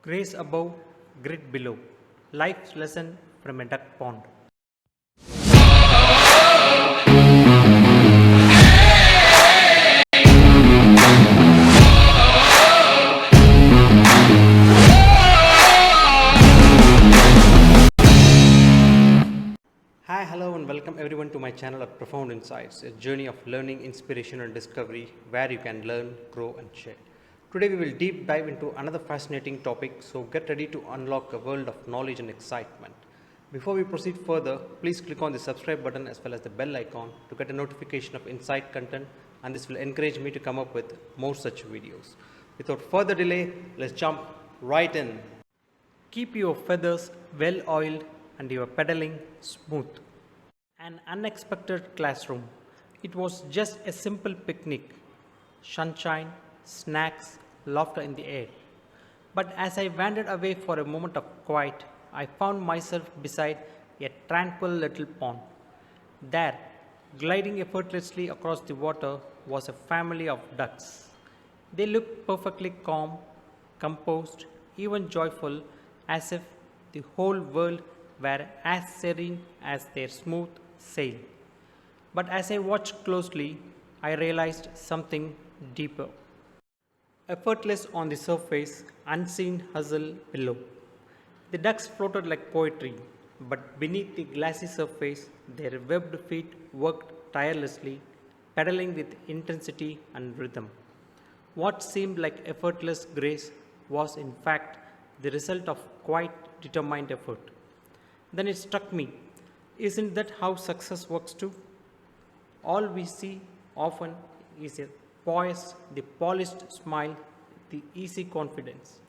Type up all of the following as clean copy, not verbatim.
Grace above, grit below. Life's lesson from a duck pond. Hi, hello, and welcome everyone to my channel of Profound Insights, a journey of learning, inspiration, and discovery where you can learn, grow, and share. Today, we will deep dive into another fascinating topic, so get ready to unlock a world of knowledge and excitement. Before we proceed further, please click on the subscribe button as well as the bell icon to get a notification of insight content, and this will encourage me to come up with more such videos. Without further delay, let's jump right in. Keep your feathers well oiled and your pedaling smooth. An unexpected classroom. It was just a simple picnic. Sunshine, snacks, laughter in the air. But as I wandered away for a moment of quiet, I found myself beside a tranquil little pond. There, gliding effortlessly across the water, was a family of ducks. They looked perfectly calm, composed, even joyful, as if the whole world were as serene as their smooth sail. But as I watched closely, I realized something deeper. Effortless on the surface, unseen hustle below. The ducks floated like poetry, but beneath the glassy surface, their webbed feet worked tirelessly, pedaling with intensity and rhythm. What seemed like effortless grace was, in fact, the result of quite determined effort. Then it struck me, isn't that how success works too? All we see often is a poise, the polished smile, the easy confidence.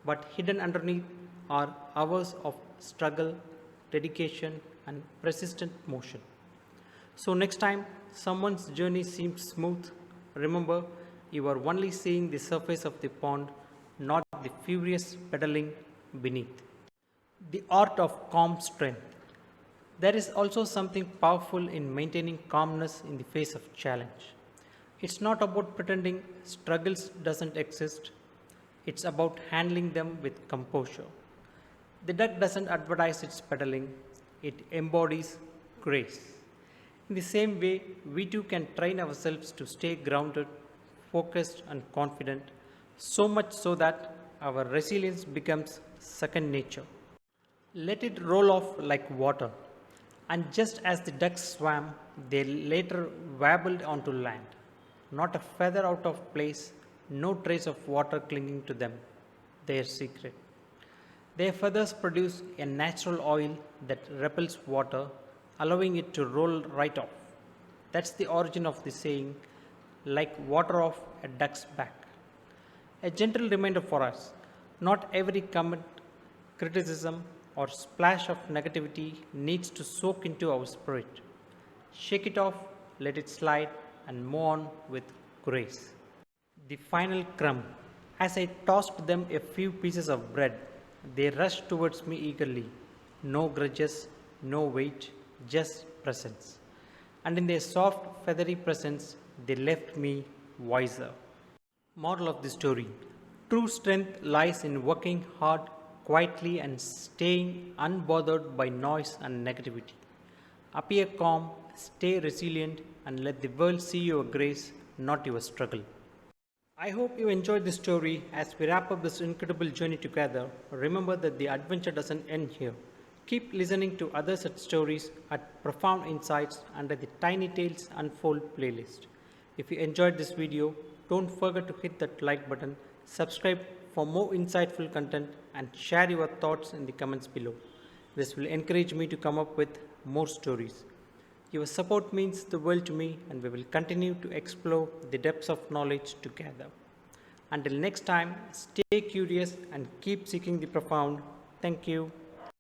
But hidden underneath are hours of struggle, dedication, and persistent motion. So, next time someone's journey seems smooth, remember you are only seeing the surface of the pond, not the furious pedaling beneath. The art of calm strength. There is also something powerful in maintaining calmness in the face of challenge. It's not about pretending struggles doesn't exist. It's about handling them with composure. The duck doesn't advertise its pedaling, it embodies grace. In the same way, we too can train ourselves to stay grounded, focused, and confident, so much so that our resilience becomes second nature. Let it roll off like water. And just as the ducks swam, they later wabbled onto land. Not a feather out of place, no trace of water clinging to them. Their secret. Their feathers produce a natural oil that repels water, allowing it to roll right off. That's the origin of the saying, like water off a duck's back. A gentle reminder for us, not every comment, criticism, or splash of negativity needs to soak into our spirit. Shake it off, let it slide, and move on with grace. The final crumb. As I tossed them a few pieces of bread, they rushed towards me eagerly. No grudges, no weight, just presence. And in their soft, feathery presence, they left me wiser. Moral of the story. True strength lies in working hard, quietly, and staying unbothered by noise and negativity. Appear calm, stay resilient, and let the world see your grace, not your struggle. I hope you enjoyed this story. As we wrap up this incredible journey together, remember that the adventure doesn't end here. Keep listening to other such stories at Profound Insights under the Tiny Tales Unfold playlist. If you enjoyed this video, don't forget to hit that like button, subscribe for more insightful content, and share your thoughts in the comments below. This will encourage me to come up with more stories. Your support means the world to me, and we will continue to explore the depths of knowledge together. Until next time, stay curious and keep seeking the profound. Thank you.